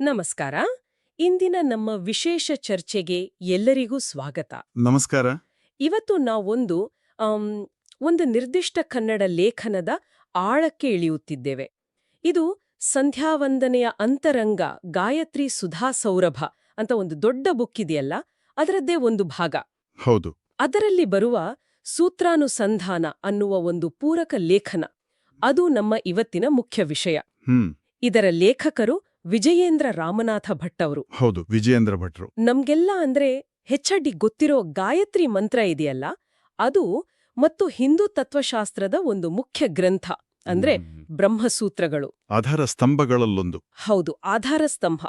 ನಮಸ್ಕಾರ. ಇಂದಿನ ನಮ್ಮ ವಿಶೇಷ ಚರ್ಚೆಗೆ ಎಲ್ಲರಿಗೂ ಸ್ವಾಗತ. ನಮಸ್ಕಾರ. ಇವತ್ತು ನಾವೊಂದು ಆಮ್, ಒಂದು ನಿರ್ದಿಷ್ಟ ಕನ್ನಡ ಲೇಖನದ ಆಳಕ್ಕೆ ಇಳಿಯುತ್ತಿದ್ದೇವೆ. ಇದು ಸಂಧ್ಯಾವಂದನೆಯ ಅಂತರಂಗ ಗಾಯತ್ರಿ ಸುಧಾ ಸೌರಭ ಅಂತ ಒಂದು ದೊಡ್ಡ ಬುಕ್ ಇದೆಯಲ್ಲ, ಅದರದ್ದೇ ಒಂದು ಭಾಗ. ಹೌದು. ಅದರಲ್ಲಿ ಬರುವ ಸೂತ್ರಾನುಸಂಧಾನ ಅನ್ನುವ ಒಂದು ಪೂರಕ ಲೇಖನ, ಅದು ನಮ್ಮ ಇವತ್ತಿನ ಮುಖ್ಯ ವಿಷಯ. ಇದರ ಲೇಖಕರು ವಿಜಯೇಂದ್ರ ರಾಮನಾಥ ಭಟ್ ಅವರು. ಹೌದು, ವಿಜಯೇಂದ್ರ ಭಟ್ರು. ನಮ್ಗೆಲ್ಲ ಅಂದ್ರೆ ಹೆಚ್ಚಡಿ ಗೊತ್ತಿರೋ ಗಾಯತ್ರಿ ಮಂತ್ರ ಇದೆಯಲ್ಲ, ಅದು ಮತ್ತು ಹಿಂದೂ ತತ್ವಶಾಸ್ತ್ರದ ಒಂದು ಮುಖ್ಯ ಗ್ರಂಥ ಅಂದ್ರೆ ಬ್ರಹ್ಮಸೂತ್ರಗಳು. ಆಧಾರ ಸ್ತಂಭಗಳಲ್ಲೊಂದು. ಹೌದು, ಆಧಾರ ಸ್ತಂಭ.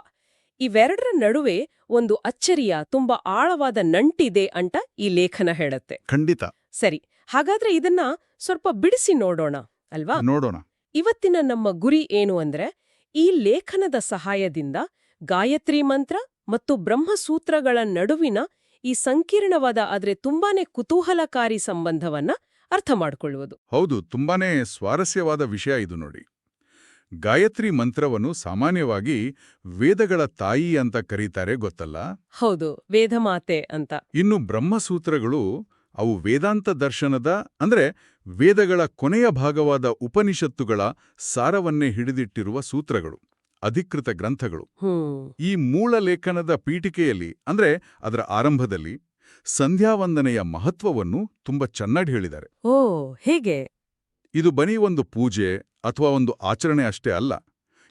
ಇವೆರಡರ ನಡುವೆ ಒಂದು ಅಚ್ಚರಿಯ ತುಂಬಾ ಆಳವಾದ ನಂಟಿದೆ ಅಂತ ಈ ಲೇಖನ ಹೇಳುತ್ತೆ. ಖಂಡಿತ. ಸರಿ, ಹಾಗಾದ್ರೆ ಇದನ್ನ ಸ್ವಲ್ಪ ಬಿಡಿಸಿ ನೋಡೋಣ ಅಲ್ವಾ? ನೋಡೋಣ. ಇವತ್ತಿನ ನಮ್ಮ ಗುರಿ ಏನು ಅಂದ್ರೆ, ಈ ಲೇಖನದ ಸಹಾಯದಿಂದ ಗಾಯತ್ರಿ ಮಂತ್ರ ಮತ್ತು ಬ್ರಹ್ಮಸೂತ್ರಗಳ ನಡುವಿನ ಈ ಸಂಕೀರ್ಣವಾದ ಆದ್ರೆ ತುಂಬಾನೇ ಕುತೂಹಲಕಾರಿ ಸಂಬಂಧವನ್ನ ಅರ್ಥ ಮಾಡಿಕೊಳ್ಳುವುದು. ಹೌದು, ತುಂಬಾನೇ ಸ್ವಾರಸ್ಯವಾದ ವಿಷಯ ಇದು ನೋಡಿ. ಗಾಯತ್ರಿ ಮಂತ್ರವನ್ನು ಸಾಮಾನ್ಯವಾಗಿ ವೇದಗಳ ತಾಯಿ ಅಂತ ಕರೀತಾರೆ, ಗೊತ್ತಲ್ಲ? ಹೌದು, ವೇದಮಾತೆ ಅಂತ. ಇನ್ನು ಬ್ರಹ್ಮಸೂತ್ರಗಳು ಅವು ವೇದಾಂತ ದರ್ಶನದ ಅಂದ್ರೆ ವೇದಗಳ ಕೊನೆಯ ಭಾಗವಾದ ಉಪನಿಷತ್ತುಗಳ ಸಾರವನ್ನೇ ಹಿಡಿದಿಟ್ಟಿರುವ ಸೂತ್ರಗಳು, ಅಧಿಕೃತ ಗ್ರಂಥಗಳು. ಈ ಮೂಲ ಲೇಖನದ ಪೀಠಿಕೆಯಲ್ಲಿ ಅಂದ್ರೆ ಅದರ ಆರಂಭದಲ್ಲಿ ಸಂಧ್ಯಾವಂದನೆಯ ಮಹತ್ವವನ್ನು ತುಂಬಾ ಚೆನ್ನಾಗಿ ಹೇಳಿದ್ದಾರೆ. ಓ, ಹೇಗೆ? ಇದು ಬರೀ ಒಂದು ಪೂಜೆ ಅಥವಾ ಒಂದು ಆಚರಣೆ ಅಷ್ಟೇ ಅಲ್ಲ.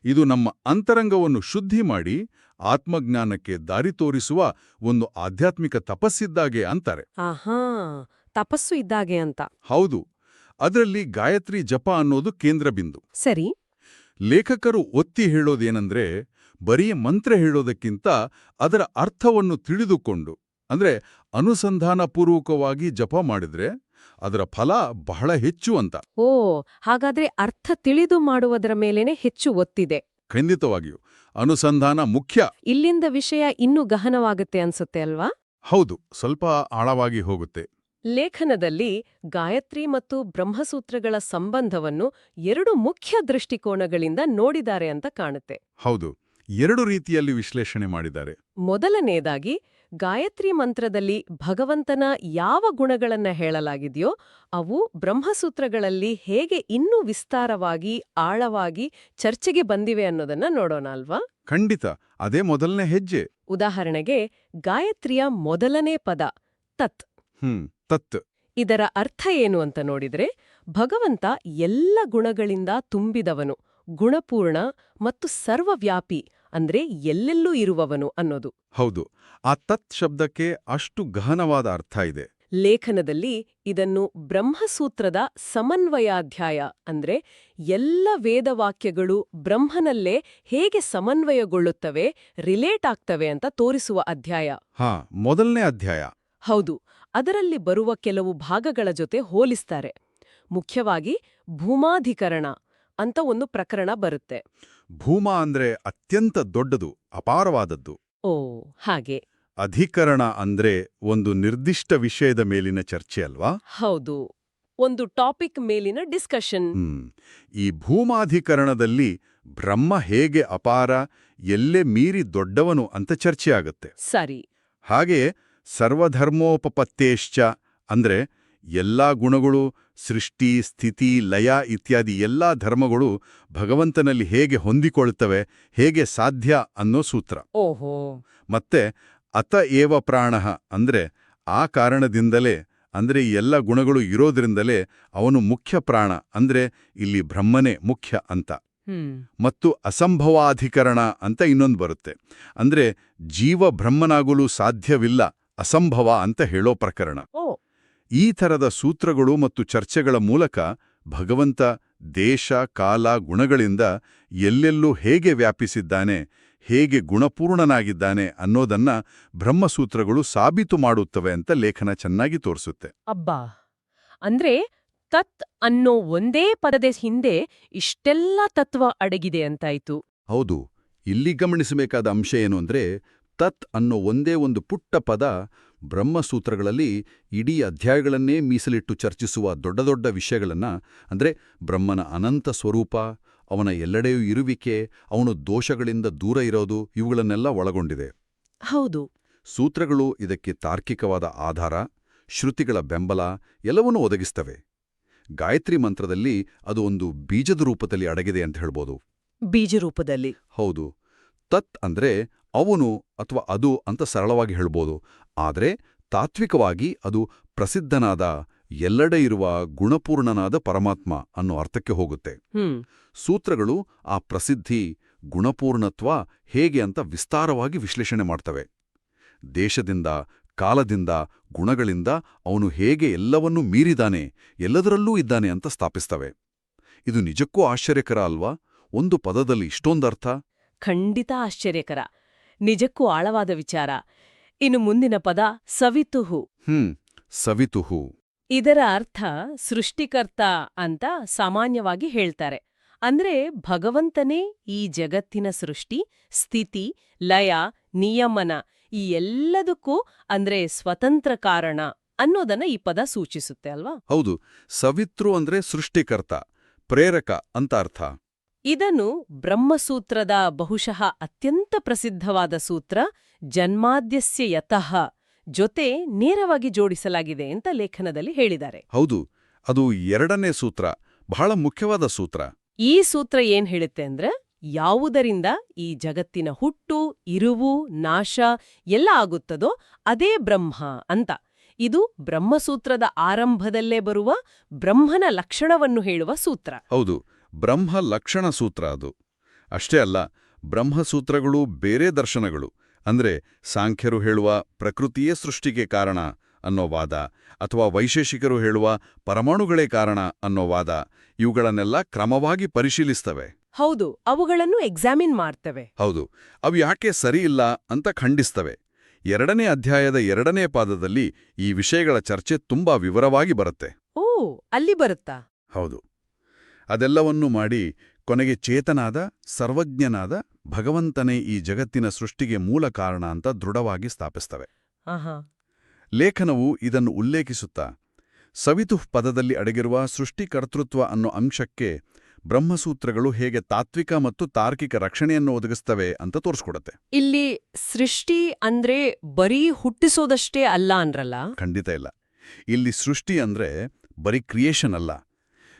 ಇದು ನಮ್ಮ ಅಂತರಂಗವನ್ನು ಶುದ್ಧಿ ಮಾಡಿ ಆತ್ಮಜ್ಞಾನಕ್ಕೆ ದಾರಿ ತೋರಿಸುವ ಒಂದು ಆಧ್ಯಾತ್ಮಿಕ ತಪಸ್ಸಿದ್ದಾಗೆ ಅಂತಾರೆ. ಆಹಾ, ತಪಸ್ಸು ಇದ್ದಾಗೆ ಅಂತ. ಹೌದು, ಅದರಲ್ಲಿ ಗಾಯತ್ರಿ ಜಪ ಅನ್ನೋದು ಕೇಂದ್ರ ಬಿಂದು. ಸರಿ. ಲೇಖಕರು ಒತ್ತಿ ಹೇಳೋದೇನೆಂದ್ರೆ, ಬರೀ ಮಂತ್ರ ಹೇಳೋದಕ್ಕಿಂತ ಅದರ ಅರ್ಥವನ್ನು ತಿಳಿದುಕೊಂಡು ಅಂದ್ರೆ ಅನುಸಂಧಾನಪೂರ್ವಕವಾಗಿ ಜಪ ಮಾಡಿದ್ರೆ ಅದರ ಫಲ ಬಹಳ ಹೆಚ್ಚು ಅಂತ. ಓ, ಹಾಗಾದ್ರೆ ಅರ್ಥ ತಿಳಿದು ಮಾಡುವುದರ ಮೇಲೇನೆ ಹೆಚ್ಚು ಒತ್ತಿದೆ. ಖಂಡಿತವಾಗಿಯೂ ಅನುಸಂಧಾನ ಮುಖ್ಯ. ಇಲ್ಲಿಂದ ವಿಷಯ ಇನ್ನೂ ಗಹನವಾಗುತ್ತೆ ಅನ್ಸುತ್ತೆ ಅಲ್ವಾ? ಹೌದು, ಸ್ವಲ್ಪ ಆಳವಾಗಿ ಹೋಗುತ್ತೆ. ಲೇಖನದಲ್ಲಿ ಗಾಯತ್ರಿ ಮತ್ತು ಬ್ರಹ್ಮಸೂತ್ರಗಳ ಸಂಬಂಧವನ್ನು ಎರಡು ಮುಖ್ಯ ದೃಷ್ಟಿಕೋನಗಳಿಂದ ನೋಡಿದ್ದಾರೆ ಅಂತ ಕಾಣುತ್ತೆ. ಹೌದು, ಎರಡು ರೀತಿಯಲ್ಲಿ ವಿಶ್ಲೇಷಣೆ ಮಾಡಿದ್ದಾರೆ. ಮೊದಲನೇದಾಗಿ, ಗಾಯತ್ರಿ ಮಂತ್ರದಲ್ಲಿ ಭಗವಂತನ ಯಾವ ಗುಣಗಳನ್ನ ಹೇಳಲಾಗಿದೆಯೋ ಅವು ಬ್ರಹ್ಮಸೂತ್ರಗಳಲ್ಲಿ ಹೇಗೆ ಇನ್ನೂ ವಿಸ್ತಾರವಾಗಿ ಆಳವಾಗಿ ಚರ್ಚೆಗೆ ಬಂದಿವೆ ಅನ್ನೋದನ್ನ ನೋಡೋಣ ಅಲ್ವಾ? ಖಂಡಿತ, ಅದೇ ಮೊದಲನೇ ಹೆಜ್ಜೆ. ಉದಾಹರಣೆಗೆ, ಗಾಯತ್ರಿಯ ಮೊದಲನೇ ಪದ ತತ್. ತತ್. ಇದರ ಅರ್ಥ ಏನು ಅಂತ ನೋಡಿದ್ರೆ, ಭಗವಂತ ಎಲ್ಲ ಗುಣಗಳಿಂದ ತುಂಬಿದವನು, ಗುಣಪೂರ್ಣ ಮತ್ತು ಸರ್ವವ್ಯಾಪಿ ಅಂದ್ರೆ ಎಲ್ಲೆಲ್ಲೂ ಇರುವವನು ಅನ್ನೋದು. ಹೌದು, ಆ ತತ್ ಶಬ್ದಕ್ಕೆ ಅಷ್ಟು ಗಹನವಾದ ಅರ್ಥ ಇದೆ. ಲೇಖನದಲ್ಲಿ ಇದನ್ನು ಬ್ರಹ್ಮಸೂತ್ರದ ಸಮನ್ವಯಾಧ್ಯಾಯ ಅಂದ್ರೆ ಎಲ್ಲ ವೇದವಾಕ್ಯಗಳು ಬ್ರಹ್ಮನಲ್ಲೇ ಹೇಗೆ ಸಮನ್ವಯಗೊಳ್ಳುತ್ತವೆ, ರಿಲೇಟ್ ಆಗ್ತವೆ ಅಂತ ತೋರಿಸುವ ಅಧ್ಯಾಯ. ಮೊದಲನೇ ಅಧ್ಯಾಯ. ಹೌದು, ಅದರಲ್ಲಿ ಬರುವ ಕೆಲವು ಭಾಗಗಳ ಜೊತೆ ಹೋಲಿಸ್ತಾರೆ. ಮುಖ್ಯವಾಗಿ ಭೂಮಾಧಿಕರಣ ಅಂತ ಒಂದು ಪ್ರಕರಣ ಬರುತ್ತೆ. ಭೂಮಾ ಅಂದ್ರೆ ಅತ್ಯಂತ ದೊಡ್ಡದು, ಅಪಾರವಾದದ್ದು. ಓ, ಹಾಗೆ. ಅಧಿಕರಣ ಅಂದ್ರೆ ಒಂದು ನಿರ್ದಿಷ್ಟ ವಿಷಯದ ಮೇಲಿನ ಚರ್ಚೆ ಅಲ್ವಾ? ಹೌದು, ಒಂದು ಟಾಪಿಕ್ ಮೇಲಿನ ಡಿಸ್ಕಷನ್. ಈ ಭೂಮಾಧಿಕರಣದಲ್ಲಿ ಬ್ರಹ್ಮ ಹೇಗೆ ಅಪಾರ, ಎಲ್ಲೇ ಮೀರಿ ದೊಡ್ಡವನು ಅಂತ ಚರ್ಚೆ ಆಗುತ್ತೆ. ಸರಿ. ಹಾಗೆಯೇ ಸರ್ವಧರ್ಮೋಪಪತ್ತೇಶ್ಚ ಅಂದ್ರೆ ಎಲ್ಲಾ ಗುಣಗಳು, ಸೃಷ್ಟಿ, ಸ್ಥಿತಿ, ಲಯ ಇತ್ಯಾದಿ ಎಲ್ಲಾ ಧರ್ಮಗಳು ಭಗವಂತನಲ್ಲಿ ಹೇಗೆ ಹೊಂದಿಕೊಳ್ತವೆ, ಹೇಗೆ ಸಾಧ್ಯ ಅನ್ನೋ ಸೂತ್ರ. ಓಹೋ. ಮತ್ತೆ ಅತ ಏವ ಪ್ರಾಣಃ ಅಂದ್ರೆ ಆ ಕಾರಣದಿಂದಲೇ, ಅಂದ್ರೆ ಎಲ್ಲ ಗುಣಗಳು ಇರೋದ್ರಿಂದಲೇ ಅವನು ಮುಖ್ಯ ಪ್ರಾಣ, ಅಂದ್ರೆ ಇಲ್ಲಿ ಬ್ರಹ್ಮನೇ ಮುಖ್ಯ ಅಂತ. ಮತ್ತು ಅಸಂಭವಾಧಿಕರಣ ಅಂತ ಇನ್ನೊಂದು ಬರುತ್ತೆ. ಅಂದ್ರೆ ಜೀವ ಬ್ರಹ್ಮನಾಗಲು ಸಾಧ್ಯವಿಲ್ಲ, ಅಸಂಭವ ಅಂತ ಹೇಳೋ ಪ್ರಕರಣ. ಈ ಥರದ ಸೂತ್ರಗಳು ಮತ್ತು ಚರ್ಚೆಗಳ ಮೂಲಕ ಭಗವಂತ ದೇಶ, ಕಾಲ, ಗುಣಗಳಿಂದ ಎಲ್ಲೆಲ್ಲೂ ಹೇಗೆ ವ್ಯಾಪಿಸಿದ್ದಾನೆ, ಹೇಗೆ ಗುಣಪೂರ್ಣನಾಗಿದ್ದಾನೆ ಅನ್ನೋದನ್ನ ಬ್ರಹ್ಮಸೂತ್ರಗಳು ಸಾಬೀತು ಮಾಡುತ್ತವೆ ಅಂತ ಲೇಖನ ಚೆನ್ನಾಗಿ ತೋರಿಸುತ್ತೆ. ಅಬ್ಬಾ, ಅಂದ್ರೆ ತತ್ ಅನ್ನೋ ಒಂದೇ ಪದದ ಹಿಂದೆ ಇಷ್ಟೆಲ್ಲ ತತ್ವ ಅಡಗಿದೆ ಅಂತಾಯ್ತು. ಹೌದು, ಇಲ್ಲಿ ಗಮನಿಸಬೇಕಾದ ಅಂಶ ಏನು ಅಂದ್ರೆ, ತತ್ ಅನ್ನೋ ಒಂದೇ ಒಂದು ಪುಟ್ಟ ಪದ ಬ್ರಹ್ಮಸೂತ್ರಗಳಲ್ಲಿ ಇಡೀ ಅಧ್ಯಾಯಗಳನ್ನೇ ಮೀಸಲಿಟ್ಟು ಚರ್ಚಿಸುವ ದೊಡ್ಡ ದೊಡ್ಡ ವಿಷಯಗಳನ್ನ, ಅಂದ್ರೆ ಬ್ರಹ್ಮನ ಅನಂತ ಸ್ವರೂಪ, ಅವನ ಎಲ್ಲೆಡೆಯೂ ಇರುವಿಕೆ, ಅವನು ದೋಷಗಳಿಂದ ದೂರ ಇರೋದು ಇವುಗಳನ್ನೆಲ್ಲ ಒಳಗೊಂಡಿದೆ. ಹೌದು. ಸೂತ್ರಗಳು ಇದಕ್ಕೆ ತಾರ್ಕಿಕವಾದ ಆಧಾರ, ಶ್ರುತಿಗಳ ಬೆಂಬಲ ಎಲ್ಲವನ್ನೂ ಒದಗಿಸ್ತವೆ. ಗಾಯತ್ರಿ ಮಂತ್ರದಲ್ಲಿ ಅದು ಒಂದು ಬೀಜದ ರೂಪದಲ್ಲಿ ಅಡಗಿದೆ ಅಂತ ಹೇಳ್ಬೋದು. ಬೀಜರೂಪದಲ್ಲಿ. ಹೌದು. ತತ್ ಅಂದ್ರೆ ಅವನು ಅಥವಾ ಅದು ಅಂತ ಸರಳವಾಗಿ ಹೇಳ್ಬೋದು. ಆದರೆ ತಾತ್ವಿಕವಾಗಿ ಅದು ಪ್ರಸಿದ್ಧನಾದ, ಎಲ್ಲೆಡೆ ಇರುವ ಗುಣಪೂರ್ಣನಾದ ಪರಮಾತ್ಮ ಅನ್ನೋ ಅರ್ಥಕ್ಕೆ ಹೋಗುತ್ತೆ. ಸೂತ್ರಗಳು ಆ ಪ್ರಸಿದ್ಧಿ, ಗುಣಪೂರ್ಣತ್ವ ಹೇಗೆ ಅಂತ ವಿಸ್ತಾರವಾಗಿ ವಿಶ್ಲೇಷಣೆ ಮಾಡ್ತವೆ. ದೇಶದಿಂದ, ಕಾಲದಿಂದ, ಗುಣಗಳಿಂದ ಅವನು ಹೇಗೆ ಎಲ್ಲವನ್ನೂ ಮೀರಿದಾನೆ, ಎಲ್ಲದರಲ್ಲೂ ಇದ್ದಾನೆ ಅಂತ ಸ್ಥಾಪಿಸ್ತವೆ. ಇದು ನಿಜಕ್ಕೂ ಆಶ್ಚರ್ಯಕರ ಅಲ್ವಾ? ಒಂದು ಪದದಲ್ಲಿ ಇಷ್ಟೊಂದರ್ಥ. ಖಂಡಿತ ಆಶ್ಚರ್ಯಕರ. ನಿಜಕ್ಕೂ ಆಳವಾದ ವಿಚಾರ. ಇನ್ನು ಮುಂದಿನ ಪದ ಸವಿತುಹು. ಸವಿತುಹು. ಇದರ ಅರ್ಥ ಸೃಷ್ಟಿಕರ್ತ ಅಂತ ಸಾಮಾನ್ಯವಾಗಿ ಹೇಳ್ತಾರೆ. ಅಂದ್ರೆ ಭಗವಂತನೇ ಈ ಜಗತ್ತಿನ ಸೃಷ್ಟಿ, ಸ್ಥಿತಿ, ಲಯ, ನಿಯಮನ ಈ ಎಲ್ಲದಕ್ಕೂ ಅಂದ್ರೆ ಸ್ವತಂತ್ರ ಕಾರಣ ಅನ್ನೋದನ್ನ ಈ ಪದ ಸೂಚಿಸುತ್ತೆ ಅಲ್ವಾ? ಹೌದು. ಸವಿತೃ ಅಂದ್ರೆ ಸೃಷ್ಟಿಕರ್ತ, ಪ್ರೇರಕ ಅಂತ ಅರ್ಥ. ಇದನ್ನು ಬ್ರಹ್ಮಸೂತ್ರದ ಬಹುಶಃ ಅತ್ಯಂತ ಪ್ರಸಿದ್ಧವಾದ ಸೂತ್ರ ಜನ್ಮಾದ್ಯಸ್ಯ ಯತಃ ಜೊತೆ ನೇರವಾಗಿ ಜೋಡಿಸಲಾಗಿದೆ ಅಂತ ಲೇಖನದಲ್ಲಿ ಹೇಳಿದ್ದಾರೆ. ಹೌದು, ಅದು 2ನೇ ಸೂತ್ರ, ಬಹಳ ಮುಖ್ಯವಾದ ಸೂತ್ರ. ಈ ಸೂತ್ರ ಏನ್ ಹೇಳುತ್ತೆ ಅಂದ್ರೆ, ಯಾವುದರಿಂದ ಈ ಜಗತ್ತಿನ ಹುಟ್ಟು, ಇರುವು, ನಾಶ ಎಲ್ಲ ಆಗುತ್ತದೋ ಅದೇ ಬ್ರಹ್ಮ ಅಂತ. ಇದು ಬ್ರಹ್ಮಸೂತ್ರದ ಆರಂಭದಲ್ಲೇ ಬರುವ ಬ್ರಹ್ಮನ ಲಕ್ಷಣವನ್ನು ಹೇಳುವ ಸೂತ್ರ. ಹೌದು, ಬ್ರಹ್ಮ ಲಕ್ಷಣ ಸೂತ್ರ ಅದು. ಅಷ್ಟೇ ಅಲ್ಲ, ಬ್ರಹ್ಮಸೂತ್ರಗಳು ಬೇರೆ ದರ್ಶನಗಳು ಅಂದ್ರೆ ಸಾಂಖ್ಯರು ಹೇಳುವ ಪ್ರಕೃತಿಯೇ ಸೃಷ್ಟಿಗೆ ಕಾರಣ ಅನ್ನೋ ವಾದ, ಅಥವಾ ವೈಶೇಷಿಕರು ಹೇಳುವ ಪರಮಾಣುಗಳೇ ಕಾರಣ ಅನ್ನೋ ವಾದ, ಇವುಗಳನ್ನೆಲ್ಲ ಕ್ರಮವಾಗಿ ಪರಿಶೀಲಿಸ್ತವೆ. ಹೌದು, ಅವುಗಳನ್ನು ಎಕ್ಸಾಮಿನ್ ಮಾಡ್ತವೆ. ಹೌದು, ಅವು ಯಾಕೆ ಸರಿಯಿಲ್ಲ ಅಂತ ಖಂಡಿಸ್ತವೆ. 2ನೇ ಅಧ್ಯಾಯದ 2ನೇ ಪಾದದಲ್ಲಿ ಈ ವಿಷಯಗಳ ಚರ್ಚೆ ತುಂಬಾ ವಿವರವಾಗಿ ಬರುತ್ತೆ. ಓ, ಅಲ್ಲಿ ಬರುತ್ತಾ? ಹೌದು. ಅದೆಲ್ಲವನ್ನೂ ಮಾಡಿ ಕೊನೆಗೆ ಚೇತನಾದ, ಸರ್ವಜ್ಞನಾದ ಭಗವಂತನೇ ಈ ಜಗತ್ತಿನ ಸೃಷ್ಟಿಗೆ ಮೂಲ ಕಾರಣ ಅಂತ ದೃಢವಾಗಿ ಸ್ಥಾಪಿಸ್ತವೆ. ಲೇಖನವು ಇದನ್ನು ಉಲ್ಲೇಖಿಸುತ್ತಾ ಸವಿತುಃ ಪದದಲ್ಲಿ ಅಡಗಿರುವ ಸೃಷ್ಟಿಕರ್ತೃತ್ವ ಅನ್ನೋ ಅಂಶಕ್ಕೆ ಬ್ರಹ್ಮಸೂತ್ರಗಳು ಹೇಗೆ ತಾತ್ವಿಕ ಮತ್ತು ತಾರ್ಕಿಕ ರಕ್ಷಣೆಯನ್ನು ಒದಗಿಸ್ತವೆ ಅಂತ ತೋರಿಸ್ಕೊಡುತ್ತೆ. ಇಲ್ಲಿ ಸೃಷ್ಟಿ ಅಂದ್ರೆ ಬರೀ ಹುಟ್ಟಿಸೋದಷ್ಟೇ ಅಲ್ಲ ಅನ್ರಲ್ಲ? ಖಂಡಿತ ಇಲ್ಲ. ಇಲ್ಲಿ ಸೃಷ್ಟಿ ಅಂದ್ರೆ ಬರೀ ಕ್ರಿಯೇಷನ್ ಅಲ್ಲ,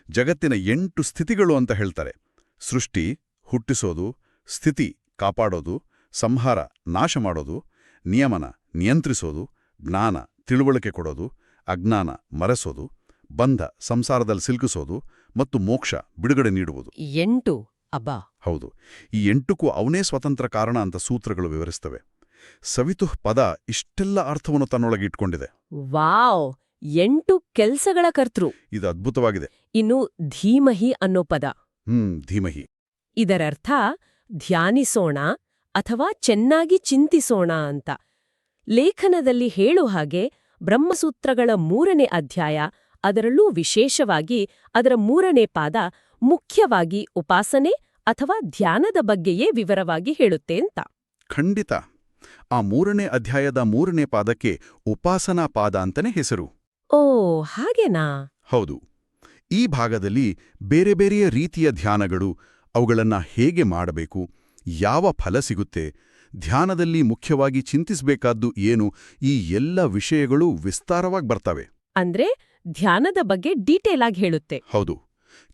ಜಗತ್ತಿನ 8 ಸ್ಥಿತಿಗಳು ಅಂತ ಹೇಳ್ತಾರೆ. ಸೃಷ್ಟಿ, ಹುಟ್ಟಿಸೋದು, ಸ್ಥಿತಿ, ಕಾಪಾಡೋದು, ಸಂಹಾರ, ನಾಶ ಮಾಡೋದು, ನಿಯಮನ, ನಿಯಂತ್ರಿಸೋದು, ಜ್ಞಾನ, ತಿಳುವಳಿಕೆ ಕೊಡೋದು, ಅಜ್ಞಾನ, ಮರೆಸೋದು, ಬಂಧ, ಸಂಸಾರದಲ್ಲಿ ಸಿಲುಕಿಸೋದು, ಮತ್ತು ಮೋಕ್ಷ, ಬಿಡುಗಡೆ ನೀಡುವುದು. 8 ಅಬ್ಬಾ. ಹೌದು, ಈ 8ಕ್ಕೂ ಅವನೇ ಸ್ವತಂತ್ರ ಕಾರಣ ಅಂತ ಸೂತ್ರಗಳು ವಿವರಿಸ್ತವೆ. ಸವಿತುಃ ಪದ ಇಷ್ಟೆಲ್ಲ ಅರ್ಥವನ್ನು ತನ್ನೊಳಗೆ ಇಟ್ಕೊಂಡಿದೆ. ವಾವ್, 8 ಕೆಲ್ಸಗಳ ಕರ್ತೃ. ಇದು ಅದ್ಭುತವಾಗಿದೆ. ಇನ್ನು ಧೀಮಹಿ ಅನ್ನೋ ಪದ. ಧೀಮಹಿ. ಇದರರ್ಥ ಧ್ಯಾನಿಸೋಣ ಅಥವಾ ಚೆನ್ನಾಗಿ ಚಿಂತಿಸೋಣ ಅಂತ. ಲೇಖನದಲ್ಲಿ ಹೇಳೋ ಹಾಗೆ ಬ್ರಹ್ಮಸೂತ್ರಗಳ 3ನೇ ಅಧ್ಯಾಯ, ಅದರಲ್ಲೂ ವಿಶೇಷವಾಗಿ ಅದರ 3ನೇ ಪಾದ ಮುಖ್ಯವಾಗಿ ಉಪಾಸನೆ ಅಥವಾ ಧ್ಯಾನದ ಬಗ್ಗೆಯೇ ವಿವರವಾಗಿ ಹೇಳುತ್ತೆ ಅಂತ. ಖಂಡಿತ. ಆ 3ನೇ ಅಧ್ಯಾಯದ 3ನೇ ಪಾದಕ್ಕೆ ಉಪಾಸನಾ ಪಾದ ಅಂತಲೇ ಹೆಸರು. ಓ, ಹಾಗೇನಾ? ಹೌದು. ಈ ಭಾಗದಲ್ಲಿ ಬೇರೆ ಬೇರೆಯ ರೀತಿಯ ಧ್ಯಾನಗಳು, ಅವುಗಳನ್ನ ಹೇಗೆ ಮಾಡಬೇಕು, ಯಾವ ಫಲ ಸಿಗುತ್ತೆ, ಧ್ಯಾನದಲ್ಲಿ ಮುಖ್ಯವಾಗಿ ಚಿಂತಿಸಬೇಕಾದ್ದು ಏನು, ಈ ಎಲ್ಲ ವಿಷಯಗಳು ವಿಸ್ತಾರವಾಗಿ ಬರ್ತವೆ. ಅಂದ್ರೆ ಧ್ಯಾನದ ಬಗ್ಗೆ ಡೀಟೇಲ್ ಆಗಿ ಹೇಳುತ್ತೆ. ಹೌದು.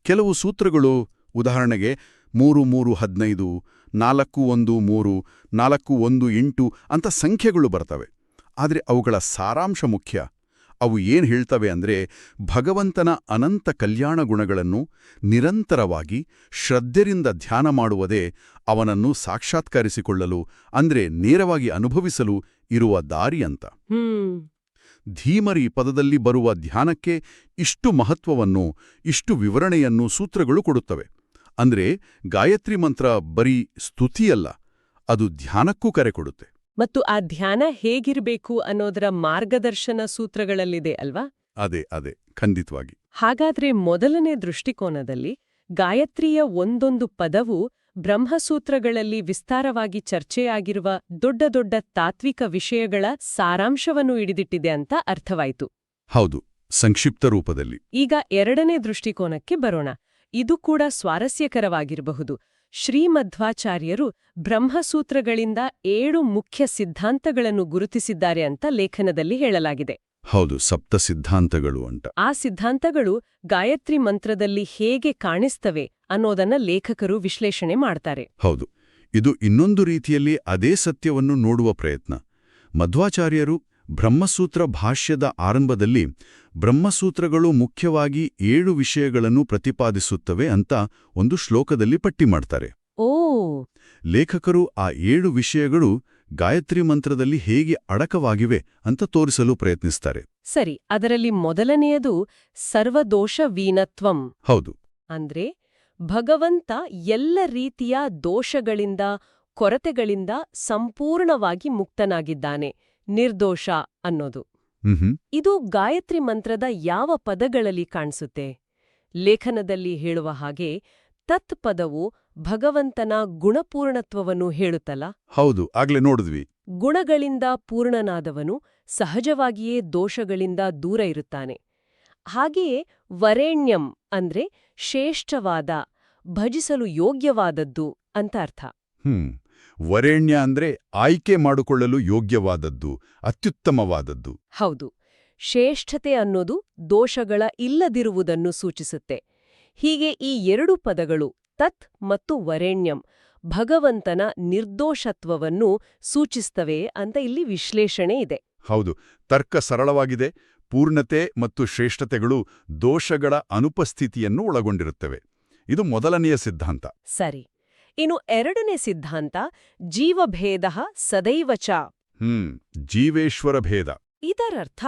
ಕೆಲವು ಸೂತ್ರಗಳು, ಉದಾಹರಣೆಗೆ 3-3-15, 4-1-3, 4-1-8 ಅಂತ ಸಂಖ್ಯೆಗಳು ಬರ್ತವೆ. ಆದರೆ ಅವುಗಳ ಸಾರಾಂಶ ಮುಖ್ಯ. ಅವು ಏನ್ ಹೇಳ್ತವೆ ಅಂದ್ರೆ, ಭಗವಂತನ ಅನಂತ ಕಲ್ಯಾಣ ಗುಣಗಳನ್ನು ನಿರಂತರವಾಗಿ ಶ್ರದ್ಧೆಯಿಂದ ಧ್ಯಾನ ಮಾಡುವುದೇ ಅವನನ್ನು ಸಾಕ್ಷಾತ್ಕರಿಸಿಕೊಳ್ಳಲು, ಅಂದ್ರೆ ನೇರವಾಗಿ ಅನುಭವಿಸಲು ಇರುವ ದಾರಿ ಅಂತ. ಧೀಮರಿ ಪದದಲ್ಲಿ ಬರುವ ಧ್ಯಾನಕ್ಕೆ ಇಷ್ಟು ಮಹತ್ವವನ್ನು, ಇಷ್ಟು ವಿವರಣೆಯನ್ನು ಸೂತ್ರಗಳು ಕೊಡುತ್ತವೆ. ಅಂದ್ರೆ ಗಾಯತ್ರಿ ಮಂತ್ರ ಬರೀ ಸ್ತುತಿಯಲ್ಲ, ಅದು ಧ್ಯಾನಕ್ಕೂ ಕರೆ ಕೊಡುತ್ತೆ. ಮತ್ತು ಆ ಧ್ಯಾನ ಹೇಗಿರಬೇಕು ಅನ್ನೋದರ ಮಾರ್ಗದರ್ಶನ ಸೂತ್ರಗಳಲ್ಲಿದೆ ಅಲ್ವಾ? ಅದೇ ಖಂಡಿತವಾಗಿ. ಹಾಗಾದ್ರೆ ಮೊದಲನೇ ದೃಷ್ಟಿಕೋನದಲ್ಲಿ ಗಾಯತ್ರಿಯ ಒಂದೊಂದು ಪದವು ಬ್ರಹ್ಮಸೂತ್ರಗಳಲ್ಲಿ ವಿಸ್ತಾರವಾಗಿ ಚರ್ಚೆಯಾಗಿರುವ ದೊಡ್ಡ ದೊಡ್ಡ ತಾತ್ವಿಕ ವಿಷಯಗಳ ಸಾರಾಂಶವನ್ನು ಹಿಡಿದಿಟ್ಟಿದೆ ಅಂತ ಅರ್ಥವಾಯಿತು. ಹೌದು, ಸಂಕ್ಷಿಪ್ತ ರೂಪದಲ್ಲಿ. ಈಗ 2ನೇ ದೃಷ್ಟಿಕೋನಕ್ಕೆ ಬರೋಣ. ಇದು ಕೂಡ ಸ್ವಾರಸ್ಯಕರವಾಗಿರಬಹುದು. ಶ್ರೀಮಧ್ವಾಚಾರ್ಯರು ಬ್ರಹ್ಮಸೂತ್ರಗಳಿಂದ 7 ಮುಖ್ಯ ಸಿದ್ಧಾಂತಗಳನ್ನು ಗುರುತಿಸಿದ್ದಾರೆ ಅಂತ ಲೇಖನದಲ್ಲಿ ಹೇಳಲಾಗಿದೆ. ಹೌದು, ಸಪ್ತ ಸಿದ್ಧಾಂತಗಳು ಅಂತ. ಆ ಸಿದ್ಧಾಂತಗಳು ಗಾಯತ್ರಿ ಮಂತ್ರದಲ್ಲಿ ಹೇಗೆ ಕಾಣಿಸ್ತವೆ ಅನ್ನೋದನ್ನ ಲೇಖಕರು ವಿಶ್ಲೇಷಣೆ ಮಾಡ್ತಾರೆ. ಹೌದು, ಇದು ಇನ್ನೊಂದು ರೀತಿಯಲ್ಲಿ ಅದೇ ಸತ್ಯವನ್ನು ನೋಡುವ ಪ್ರಯತ್ನ. ಮಧ್ವಾಚಾರ್ಯರು ಬ್ರಹ್ಮಸೂತ್ರ ಭಾಷ್ಯದ ಆರಂಭದಲ್ಲಿ ಬ್ರಹ್ಮಸೂತ್ರಗಳು ಮುಖ್ಯವಾಗಿ 7 ವಿಷಯಗಳನ್ನು ಪ್ರತಿಪಾದಿಸುತ್ತವೆ ಅಂತ ಒಂದು ಶ್ಲೋಕದಲ್ಲಿ ಪಟ್ಟಿ ಮಾಡ್ತಾರೆ. ಓ, ಲೇಖಕರು ಆ 7 ವಿಷಯಗಳು ಗಾಯತ್ರಿ ಮಂತ್ರದಲ್ಲಿ ಹೇಗೆ ಅಡಕವಾಗಿವೆ ಅಂತ ತೋರಿಸಲು ಪ್ರಯತ್ನಿಸ್ತಾರೆ. ಸರಿ. ಅದರಲ್ಲಿ ಮೊದಲನೆಯದು ಸರ್ವದೋಷ ವೀನತ್ವಂ. ಹೌದು, ಅಂದ್ರೆ ಭಗವಂತ ಎಲ್ಲ ರೀತಿಯ ದೋಷಗಳಿಂದ, ಕೊರತೆಗಳಿಂದ ಸಂಪೂರ್ಣವಾಗಿ ಮುಕ್ತನಾಗಿದ್ದಾನೆ, ನಿರ್ದೋಷ ಅನ್ನೋದು. ಇದು ಗಾಯತ್ರಿ ಮಂತ್ರದ ಯಾವ ಪದಗಳಲ್ಲಿ ಕಾಣಿಸುತ್ತೆ? ಲೇಖನದಲ್ಲಿ ಹೇಳುವ ಹಾಗೆ ತತ್ ಪದವು ಭಗವಂತನ ಗುಣಪೂರ್ಣತ್ವವನ್ನು ಹೇಳುತ್ತಲ್ಲ. ಹೌದು, ಆಗ್ಲೇ ನೋಡಿದ್ವಿ. ಗುಣಗಳಿಂದ ಪೂರ್ಣನಾದವನು ಸಹಜವಾಗಿಯೇ ದೋಷಗಳಿಂದ ದೂರ ಇರುತ್ತಾನೆ. ಹಾಗೆಯೇ ವರೇಣ್ಯಂ ಅಂದ್ರೆ ಶ್ರೇಷ್ಠವಾದ, ಭಜಿಸಲು ಯೋಗ್ಯವಾದದ್ದು ಅಂತ ಅರ್ಥ. ವರೇಣ್ಯ ಅಂದ್ರೆ ಆಯ್ಕೆ ಮಾಡಿಕೊಳ್ಳಲು ಯೋಗ್ಯವಾದದ್ದು, ಅತ್ಯುತ್ತಮವಾದದ್ದು. ಹೌದು, ಶ್ರೇಷ್ಠತೆ ಅನ್ನೋದು ದೋಷಗಳ ಇಲ್ಲದಿರುವುದನ್ನು ಸೂಚಿಸುತ್ತೆ. ಹೀಗೆ ಈ 2 ಪದಗಳು, ತತ್ ಮತ್ತು ವರೇಣ್ಯಂ, ಭಗವಂತನ ನಿರ್ದೋಷತ್ವವನ್ನು ಸೂಚಿಸ್ತವೆ ಅಂತ ಇಲ್ಲಿ ವಿಶ್ಲೇಷಣೆ ಇದೆ. ಹೌದು, ತರ್ಕ ಸರಳವಾಗಿದೆ. ಪೂರ್ಣತೆ ಮತ್ತು ಶ್ರೇಷ್ಠತೆಗಳು ದೋಷಗಳ ಅನುಪಸ್ಥಿತಿಯನ್ನು ಒಳಗೊಂಡಿರುತ್ತವೆ. ಇದು ಮೊದಲನೆಯ ಸಿದ್ಧಾಂತ. ಸರಿ. ಇನ್ನು 2ನೇ ಸಿದ್ಧಾಂತ ಜೀವಭೇದ ಸದೈವ ಚ. ಜೀವೇಶ್ವರ ಭೇದ. ಇದರರ್ಥ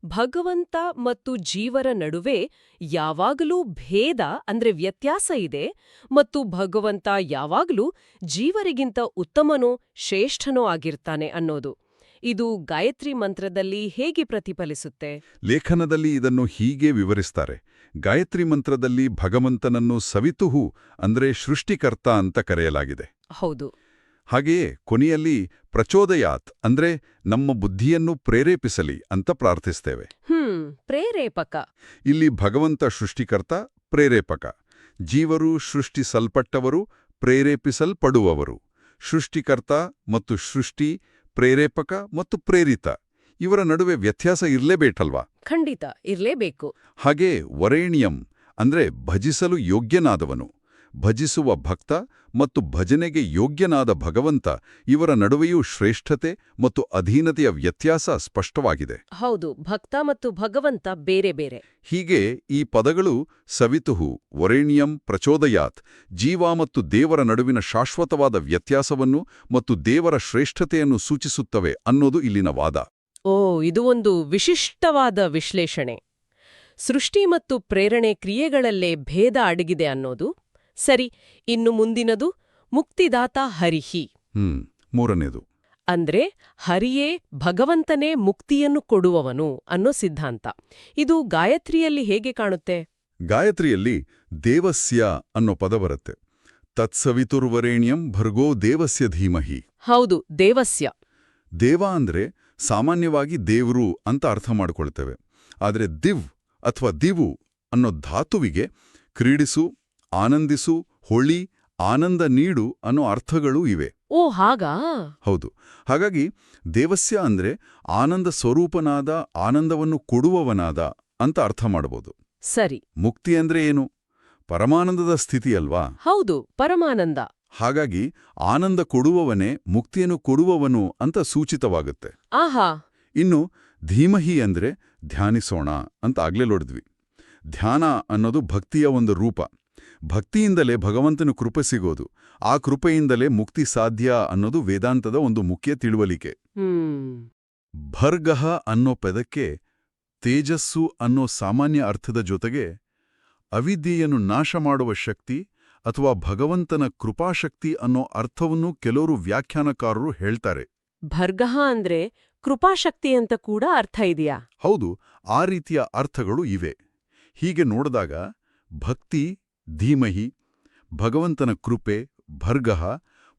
ಭಗವಂತ ಮತ್ತು ಜೀವರ ನಡುವೆ ಯಾವಾಗಲೂ ಭೇದ ಅಂದ್ರೆ ವ್ಯತ್ಯಾಸ ಇದೆ, ಮತ್ತು ಭಗವಂತ ಯಾವಾಗಲೂ ಜೀವರಿಗಿಂತ ಉತ್ತಮನೋ ಶ್ರೇಷ್ಠನೋ ಆಗಿರ್ತಾನೆ ಅನ್ನೋದು. ಇದು ಗಾಯತ್ರಿ ಮಂತ್ರದಲ್ಲಿ ಹೇಗೆ ಪ್ರತಿಫಲಿಸುತ್ತೆ? ಲೇಖನದಲ್ಲಿ ಇದನ್ನು ಹೀಗೆ ವಿವರಿಸ್ತಾರೆ. ಗಾಯತ್ರಿ ಮಂತ್ರದಲ್ಲಿ ಭಗವಂತನನ್ನು ಸವಿತುಹು ಅಂದ್ರೆ ಸೃಷ್ಟಿಕರ್ತ ಅಂತ ಕರೆಯಲಾಗಿದೆ. ಹೌದು. ಹಾಗೆಯೇ ಕೊನೆಯಲ್ಲಿ ಪ್ರಚೋದಯಾತ್ ಅಂದ್ರೆ ನಮ್ಮ ಬುದ್ಧಿಯನ್ನು ಪ್ರೇರೇಪಿಸಲಿ ಅಂತ ಪ್ರಾರ್ಥಿಸ್ತೇವೆ. ಪ್ರೇರೇಪಕ. ಇಲ್ಲಿ ಭಗವಂತ ಸೃಷ್ಟಿಕರ್ತ, ಪ್ರೇರೇಪಕ. ಜೀವರು ಸೃಷ್ಟಿಸಲ್ಪಟ್ಟವರು, ಪ್ರೇರೇಪಿಸಲ್ಪಡುವವರು. ಸೃಷ್ಟಿಕರ್ತ ಮತ್ತು ಸೃಷ್ಟಿ, ಪ್ರೇರೇಪಕ ಮತ್ತು ಪ್ರೇರಿತ, ಇವರ ನಡುವೆ ವ್ಯತ್ಯಾಸ ಇರ್ಲೇಬೇಕಲ್ವಾ? ಖಂಡಿತ ಇರ್ಲೇಬೇಕು. ಹಾಗೇ ವರೇಣ್ಯಂ ಅಂದ್ರೆ ಭಜಿಸಲು ಯೋಗ್ಯನಾದವನು. ಭಜಿಸುವ ಭಕ್ತ ಮತ್ತು ಭಜನೆಗೆ ಯೋಗ್ಯನಾದ ಭಗವಂತ, ಇವರ ನಡುವೆಯೂ ಶ್ರೇಷ್ಠತೆ ಮತ್ತು ಅಧೀನತೆಯ ವ್ಯತ್ಯಾಸ ಸ್ಪಷ್ಟವಾಗಿದೆ. ಹೌದು, ಭಕ್ತ ಮತ್ತು ಭಗವಂತ ಬೇರೆ ಬೇರೆ. ಹೀಗೆ ಈ ಪದಗಳು ಸವಿತುಹು, ವರೇಣ್ಯಂ, ಪ್ರಚೋದಯಾತ್ ಜೀವ ಮತ್ತು ದೇವರ ನಡುವಿನ ಶಾಶ್ವತವಾದ ವ್ಯತ್ಯಾಸವನ್ನು ಮತ್ತು ದೇವರ ಶ್ರೇಷ್ಠತೆಯನ್ನು ಸೂಚಿಸುತ್ತವೆ ಅನ್ನೋದು ಇಲ್ಲಿನ ವಾದ. ಓ, ಇದು ಒಂದು ವಿಶಿಷ್ಟವಾದ ವಿಶ್ಲೇಷಣೆ. ಸೃಷ್ಟಿ ಮತ್ತು ಪ್ರೇರಣೆ ಕ್ರಿಯೆಗಳಲ್ಲೇ ಭೇದ ಅಡಗಿದೆ ಅನ್ನೋದು ಸರಿ. ಇನ್ನು ಮುಂದಿನದು ಮುಕ್ತಿದಾತ ಹರಿಹಿ. ಮೂರನೇದು ಅಂದ್ರೆ ಹರಿಯೇ, ಭಗವಂತನೇ ಮುಕ್ತಿಯನ್ನು ಕೊಡುವವನು ಅನ್ನೋ ಸಿದ್ಧಾಂತ. ಇದು ಗಾಯತ್ರಿಯಲ್ಲಿ ಹೇಗೆ ಕಾಣುತ್ತೆ? ಗಾಯತ್ರಿಯಲ್ಲಿ ದೇವಸ್ಯ ಅನ್ನೋ ಪದ ಬರುತ್ತೆ. ತತ್ಸವಿತುರ್ವರೇಣ್ಯಂ ಭರ್ಗೋ ದೇವಸ್ಯ ಧೀಮಹಿ. ಹೌದು, ದೇವಸ್ಯ. ದೇವ ಅಂದ್ರೆ ಸಾಮಾನ್ಯವಾಗಿ ದೇವ್ರು ಅಂತ ಅರ್ಥ ಮಾಡಿಕೊಳ್ತೇವೆ. ಆದರೆ ದಿವ್ ಅಥವಾ ದಿವು ಅನ್ನೋ ಧಾತುವಿಗೆ ಕ್ರೀಡಿಸು, ಆನಂದಿಸು, ಹೊಳಿ, ಆನಂದ ನೀಡು ಅನ್ನೋ ಅರ್ಥಗಳೂ ಇವೆ. ಓ, ಹಾಗಾ? ಹೌದು. ಹಾಗಾಗಿ ದೇವಸ್ಯ ಅಂದ್ರೆ ಆನಂದ ಸ್ವರೂಪನಾದ, ಆನಂದವನ್ನು ಕೊಡುವವನಾದ ಅಂತ ಅರ್ಥ ಮಾಡಬಹುದು. ಸರಿ. ಮುಕ್ತಿ ಅಂದ್ರೆ ಏನು? ಪರಮಾನಂದದ ಸ್ಥಿತಿ ಅಲ್ವಾ? ಹೌದು, ಪರಮಾನಂದ. ಹಾಗಾಗಿ ಆನಂದ ಕೊಡುವವನೇ ಮುಕ್ತಿಯನ್ನು ಕೊಡುವವನು ಅಂತ ಸೂಚಿತವಾಗುತ್ತೆ. ಆಹಾ. ಇನ್ನು ಧೀಮಹಿ ಅಂದ್ರೆ ಧ್ಯಾನಿಸೋಣ ಅಂತ ಆಗ್ಲೇ ನೋಡಿದ್ವಿ. ಧ್ಯಾನ ಅನ್ನೋದು ಭಕ್ತಿಯ ಒಂದು ರೂಪ. ಭಕ್ತಿಯಿಂದಲೇ ಭಗವಂತನ ಕೃಪೆ ಸಿಗೋದು, ಆ ಕೃಪೆಯಿಂದಲೇ ಮುಕ್ತಿ ಸಾಧ್ಯ ಅನ್ನೋದು ವೇದಾಂತದ ಒಂದು ಮುಖ್ಯ ತಿಳುವಳಿಕೆ. ಭರ್ಗಃ ಅನ್ನೋ ಪದಕ್ಕೆ ತೇಜಸ್ಸು ಅನ್ನೋ ಸಾಮಾನ್ಯ ಅರ್ಥದ ಜೊತೆಗೆ ಅವಿದ್ಯೆಯನ್ನು ನಾಶ ಮಾಡುವ ಶಕ್ತಿ ಅಥವಾ ಭಗವಂತನ ಕೃಪಾಶಕ್ತಿ ಅನ್ನೋ ಅರ್ಥವನ್ನೂ ಕೆಲವರು ವ್ಯಾಖ್ಯಾನಕಾರರು ಹೇಳ್ತಾರೆ. ಭರ್ಗಃ ಅಂದ್ರೆ ಕೃಪಾಶಕ್ತಿ ಅಂತ ಕೂಡ ಅರ್ಥ ಇದೆಯಾ? ಹೌದು, ಆ ರೀತಿಯ ಅರ್ಥಗಳು ಇವೆ. ಹೀಗೆ ನೋಡಿದಾಗ ಭಕ್ತಿ, ಧೀಮಹಿ, ಭಗವಂತನ ಕೃಪೆ, ಭರ್ಗಃ,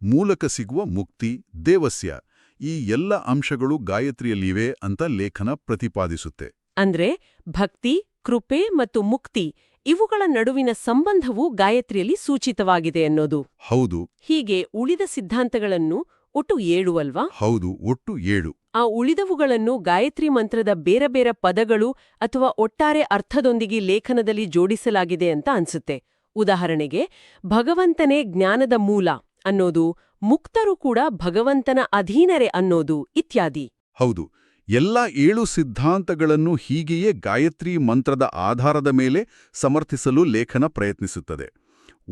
ಮೂಲಕ ಸಿಗುವ ಮುಕ್ತಿ, ದೇವಸ್ಯ, ಈ ಎಲ್ಲ ಅಂಶಗಳು ಗಾಯತ್ರಿಯಲ್ಲಿವೆ ಅಂತ ಲೇಖನ ಪ್ರತಿಪಾದಿಸುತ್ತೆ. ಅಂದ್ರೆ ಭಕ್ತಿ, ಕೃಪೆ ಮತ್ತು ಮುಕ್ತಿ ಇವುಗಳ ನಡುವಿನ ಸಂಬಂಧವು ಗಾಯತ್ರಿಯಲ್ಲಿ ಸೂಚಿತವಾಗಿದೆ ಅನ್ನೋದು. ಹೌದು. ಹೀಗೆ ಉಳಿದ ಸಿದ್ಧಾಂತಗಳನ್ನು ಒಟ್ಟು 7 ಅಲ್ವಾ? ಹೌದು, ಒಟ್ಟು 7. ಆ ಉಳಿದವುಗಳನ್ನು ಗಾಯತ್ರಿ ಮಂತ್ರದ ಬೇರೆ ಬೇರೆ ಪದಗಳು ಅಥವಾ ಒಟ್ಟಾರೆ ಅರ್ಥದೊಂದಿಗೆ ಲೇಖನದಲ್ಲಿ ಜೋಡಿಸಲಾಗಿದೆ ಅಂತ ಅನ್ಸುತ್ತೆ. ಉದಾಹರಣೆಗೆ, ಭಗವಂತನೇ ಜ್ಞಾನದ ಮೂಲ ಅನ್ನೋದು, ಮುಕ್ತರು ಕೂಡ ಭಗವಂತನ ಅಧೀನರೇ ಅನ್ನೋದು ಇತ್ಯಾದಿ. ಹೌದು, ಎಲ್ಲಾ 7 ಸಿದ್ಧಾಂತಗಳನ್ನು ಹೀಗೆಯೇ ಗಾಯತ್ರಿ ಮಂತ್ರದ ಆಧಾರದ ಮೇಲೆ ಸಮರ್ಥಿಸಲು ಲೇಖನ ಪ್ರಯತ್ನಿಸುತ್ತದೆ.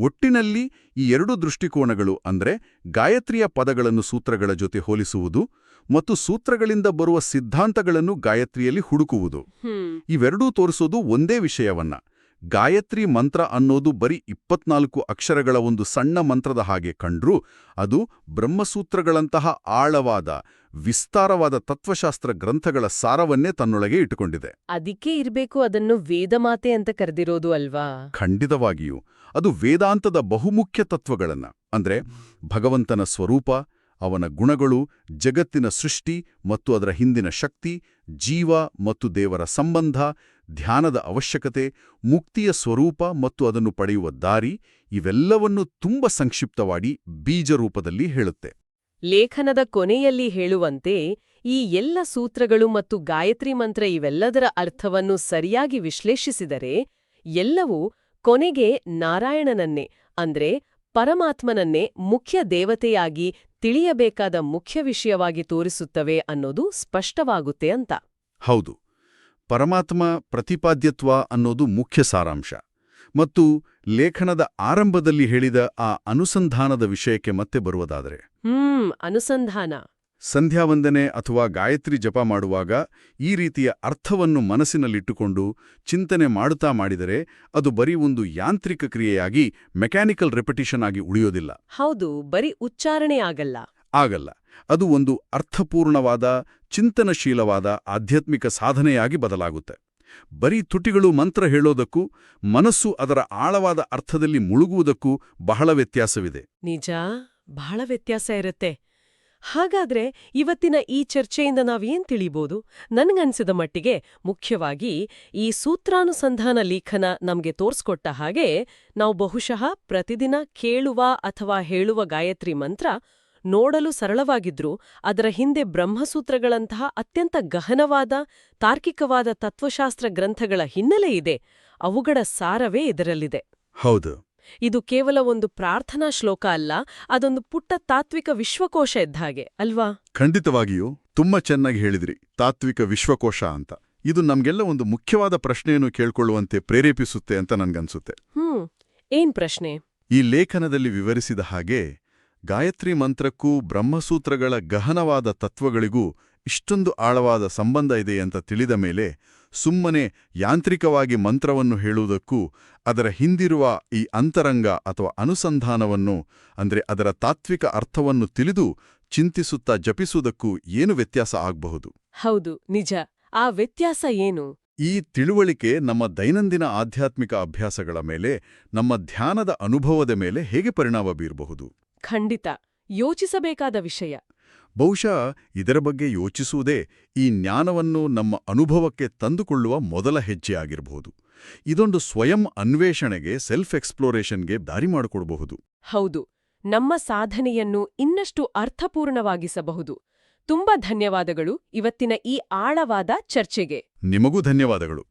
ಒಟ್ಟಿನಲ್ಲಿ ಈ 2 ದೃಷ್ಟಿಕೋನಗಳು ಅಂದ್ರೆ ಗಾಯತ್ರಿಯ ಪದಗಳನ್ನು ಸೂತ್ರಗಳ ಜೊತೆ ಹೋಲಿಸುವುದು ಮತ್ತು ಸೂತ್ರಗಳಿಂದ ಬರುವ ಸಿದ್ಧಾಂತಗಳನ್ನು ಗಾಯತ್ರಿಯಲ್ಲಿ ಹುಡುಕುವುದು, ಇವೆರಡೂ ತೋರಿಸೋದು ಒಂದೇ ವಿಷಯವನ್ನ. ಗಾಯತ್ರಿ ಮಂತ್ರ ಅನ್ನೋದು ಬರೀ 24 ಅಕ್ಷರಗಳ ಒಂದು ಸಣ್ಣ ಮಂತ್ರದ ಹಾಗೆ ಕಂಡ್ರೂ ಅದು ಬ್ರಹ್ಮಸೂತ್ರಗಳಂತಹ ಆಳವಾದ, ವಿಸ್ತಾರವಾದ ತತ್ವಶಾಸ್ತ್ರ ಗ್ರಂಥಗಳ ಸಾರವನ್ನೇ ತನ್ನೊಳಗೆ ಇಟ್ಟುಕೊಂಡಿದೆ. ಅದಕ್ಕೆ ಇರಬೇಕು ಅದನ್ನು ವೇದಮಾತೆ ಅಂತ ಕರೆದಿರೋದು ಅಲ್ವಾ? ಖಂಡಿತವಾಗಿಯೂ. ಅದು ವೇದಾಂತದ ಬಹುಮುಖ್ಯ ತತ್ವಗಳನ್ನ, ಅಂದ್ರೆ ಭಗವಂತನ ಸ್ವರೂಪ, ಅವನ ಗುಣಗಳು, ಜಗತ್ತಿನ ಸೃಷ್ಟಿ ಮತ್ತು ಅದರ ಹಿಂದಿನ ಶಕ್ತಿ, ಜೀವ ಮತ್ತು ದೇವರ ಸಂಬಂಧ, ಧ್ಯಾನದ ಅವಶ್ಯಕತೆ, ಮುಕ್ತಿಯ ಸ್ವರೂಪ ಮತ್ತು ಅದನ್ನು ಪಡೆಯುವ ದಾರಿ, ಇವೆಲ್ಲವನ್ನೂ ತುಂಬ ಸಂಕ್ಷಿಪ್ತವಾಗಿ ಬೀಜರೂಪದಲ್ಲಿ ಹೇಳುತ್ತೆ. ಲೇಖನದ ಕೊನೆಯಲ್ಲಿ ಹೇಳುವಂತೆ, ಈ ಎಲ್ಲ ಸೂತ್ರಗಳು ಮತ್ತು ಗಾಯತ್ರಿ ಮಂತ್ರ ಇವೆಲ್ಲದರ ಅರ್ಥವನ್ನು ಸರಿಯಾಗಿ ವಿಶ್ಲೇಷಿಸಿದರೆ ಎಲ್ಲವೂ ಕೊನೆಗೆ ನಾರಾಯಣನನ್ನೇ ಅಂದ್ರೆ ಪರಮಾತ್ಮನನ್ನೇ ಮುಖ್ಯ ದೇವತೆಯಾಗಿ ತಿಳಿಯಬೇಕಾದ ಮುಖ್ಯ ವಿಷಯವಾಗಿ ತೋರಿಸುತ್ತವೆ ಅನ್ನೋದು ಸ್ಪಷ್ಟವಾಗುತ್ತೆ ಅಂತ. ಹೌದು, ಪರಮಾತ್ಮ ಪ್ರತಿಪಾದ್ಯತ್ವ ಅನ್ನೋದು ಮುಖ್ಯ ಸಾರಾಂಶ. ಮತ್ತು ಲೇಖನದ ಆರಂಭದಲ್ಲಿ ಹೇಳಿದ ಆ ಅನುಸಂಧಾನದ ವಿಷಯಕ್ಕೆ ಮತ್ತೆ ಬರುವುದಾದರೆ, ಅನುಸಂಧಾನ. ಸಂಧ್ಯಾವಂದನೆ ಅಥವಾ ಗಾಯತ್ರಿ ಜಪ ಮಾಡುವಾಗ ಈ ರೀತಿಯ ಅರ್ಥವನ್ನು ಮನಸ್ಸಿನಲ್ಲಿಟ್ಟುಕೊಂಡು ಚಿಂತನೆ ಮಾಡುತ್ತಾ ಮಾಡಿದರೆ ಅದು ಬರೀ ಒಂದು ಯಾಂತ್ರಿಕ ಕ್ರಿಯೆಯಾಗಿ, ಮೆಕ್ಯಾನಿಕಲ್ ರೆಪಿಟಿಷನ್ ಆಗಿ ಉಳಿಯೋದಿಲ್ಲ. ಹೌದು, ಬರೀ ಉಚ್ಚಾರಣೆ ಆಗಲ್ಲ. ಅದು ಒಂದು ಅರ್ಥಪೂರ್ಣವಾದ, ಚಿಂತನಶೀಲವಾದ ಆಧ್ಯಾತ್ಮಿಕ ಸಾಧನೆಯಾಗಿ ಬದಲಾಗುತ್ತೆ. ಬರೀ ತುಟಿಗಳು ಮಂತ್ರ ಹೇಳೋದಕ್ಕೂ ಮನಸ್ಸು ಅದರ ಆಳವಾದ ಅರ್ಥದಲ್ಲಿ ಮುಳುಗುವುದಕ್ಕೂ ಬಹಳ ವ್ಯತ್ಯಾಸವಿದೆ. ನಿಜ, ಬಹಳ ವ್ಯತ್ಯಾಸ ಇರುತ್ತೆ. ಹಾಗಾದ್ರೆ ಇವತ್ತಿನ ಈ ಚರ್ಚೆಯಿಂದ ನಾವೇನ್ ತಿಳಿಬೋದು? ನನ್ಗನ್ಸಿದ ಮಟ್ಟಿಗೆ ಮುಖ್ಯವಾಗಿ ಈ ಸೂತ್ರಾನುಸಂಧಾನ ಲೇಖನ ನಮ್ಗೆ ತೋರ್ಸ್ಕೊಟ್ಟ ಹಾಗೆ ನಾವು ಬಹುಶಃ ಪ್ರತಿದಿನ ಕೇಳುವ ಅಥವಾ ಹೇಳುವ ಗಾಯತ್ರಿ ಮಂತ್ರ ನೋಡಲು ಸರಳವಾಗಿದ್ರೂ ಅದರ ಹಿಂದೆ ಬ್ರಹ್ಮಸೂತ್ರಗಳಂತಹ ಅತ್ಯಂತ ಗಹನವಾದ, ತಾರ್ಕಿಕವಾದ ತತ್ವಶಾಸ್ತ್ರ ಗ್ರಂಥಗಳ ಹಿನ್ನೆಲೆ ಇದೆ. ಅವುಗಳ ಸಾರವೇ ಇದರಲ್ಲಿದೆ. ಹೌದು, ಇದು ಕೇವಲ ಒಂದು ಪ್ರಾರ್ಥನಾ ಶ್ಲೋಕ ಅಲ್ಲ, ಅದೊಂದು ಪುಟ್ಟ ತಾತ್ವಿಕ ವಿಶ್ವಕೋಶ ಇದ್ದ ಹಾಗೆ ಅಲ್ವಾ? ಖಂಡಿತವಾಗಿಯೂ ತುಂಬಾ ಚೆನ್ನಾಗಿ ಹೇಳಿದ್ರಿ, ತಾತ್ವಿಕ ವಿಶ್ವಕೋಶ ಅಂತ. ಇದು ನಮ್ಗೆಲ್ಲ ಒಂದು ಮುಖ್ಯವಾದ ಪ್ರಶ್ನೆಯನ್ನು ಕೇಳ್ಕೊಳ್ಳುವಂತೆ ಪ್ರೇರೇಪಿಸುತ್ತೆ ಅಂತ ನನ್ಗನ್ಸುತ್ತೆ. ಏನ್ ಪ್ರಶ್ನೆ? ಈ ಲೇಖನದಲ್ಲಿ ವಿವರಿಸಿದ ಹಾಗೆ ಗಾಯತ್ರಿ ಮಂತ್ರಕ್ಕೂ ಬ್ರಹ್ಮಸೂತ್ರಗಳ ಗಹನವಾದ ತತ್ವಗಳಿಗೂ ಇಷ್ಟೊಂದು ಆಳವಾದ ಸಂಬಂಧ ಇದೆ ಅಂತ ತಿಳಿದ ಮೇಲೆ ಸುಮ್ಮನೆ ಯಾಂತ್ರಿಕವಾಗಿ ಮಂತ್ರವನ್ನು ಹೇಳುವುದಕ್ಕೂ ಅದರ ಹಿಂದಿರುವ ಈ ಅಂತರಂಗ ಅಥವಾ ಅನುಸಂಧಾನವನ್ನು, ಅಂದ್ರೆ ಅದರ ತಾತ್ವಿಕ ಅರ್ಥವನ್ನು ತಿಳಿದು ಚಿಂತಿಸುತ್ತಾ ಜಪಿಸುವುದಕ್ಕೂ ಏನು ವ್ಯತ್ಯಾಸ ಆಗಬಹುದು? ಹೌದು, ನಿಜ. ಆ ವ್ಯತ್ಯಾಸ ಏನು? ಈ ತಿಳುವಳಿಕೆ ನಮ್ಮ ದೈನಂದಿನ ಆಧ್ಯಾತ್ಮಿಕ ಅಭ್ಯಾಸಗಳ ಮೇಲೆ, ನಮ್ಮ ಧ್ಯಾನದ ಅನುಭವದ ಮೇಲೆ ಹೇಗೆ ಪರಿಣಾಮ ಬೀರಬಹುದು? ಖಂಡಿತ ಯೋಚಿಸಬೇಕಾದ ವಿಷಯ. ಬಹುಶಃ ಇದರ ಬಗ್ಗೆ ಯೋಚಿಸುವುದೇ ಈ ಜ್ಞಾನವನ್ನು ನಮ್ಮ ಅನುಭವಕ್ಕೆ ತಂದುಕೊಳ್ಳುವ ಮೊದಲ ಹೆಜ್ಜೆ ಆಗಿರಬಹುದು. ಇದೊಂದು ಸ್ವಯಂ ಅನ್ವೇಷಣೆಗೆ, ಸೆಲ್ಫ್ ಎಕ್ಸ್ಪ್ಲೋರೇಷನ್ಗೆ ದಾರಿ ಮಾಡಿಕೊಡಬಹುದು. ಹೌದು, ನಮ್ಮ ಸಾಧನೆಯನ್ನು ಇನ್ನಷ್ಟು ಅರ್ಥಪೂರ್ಣವಾಗಿಸಬಹುದು. ತುಂಬಾ ಧನ್ಯವಾದಗಳು ಇವತ್ತಿನ ಈ ಆಳವಾದ ಚರ್ಚೆಗೆ. ನಿಮಗೂ ಧನ್ಯವಾದಗಳು.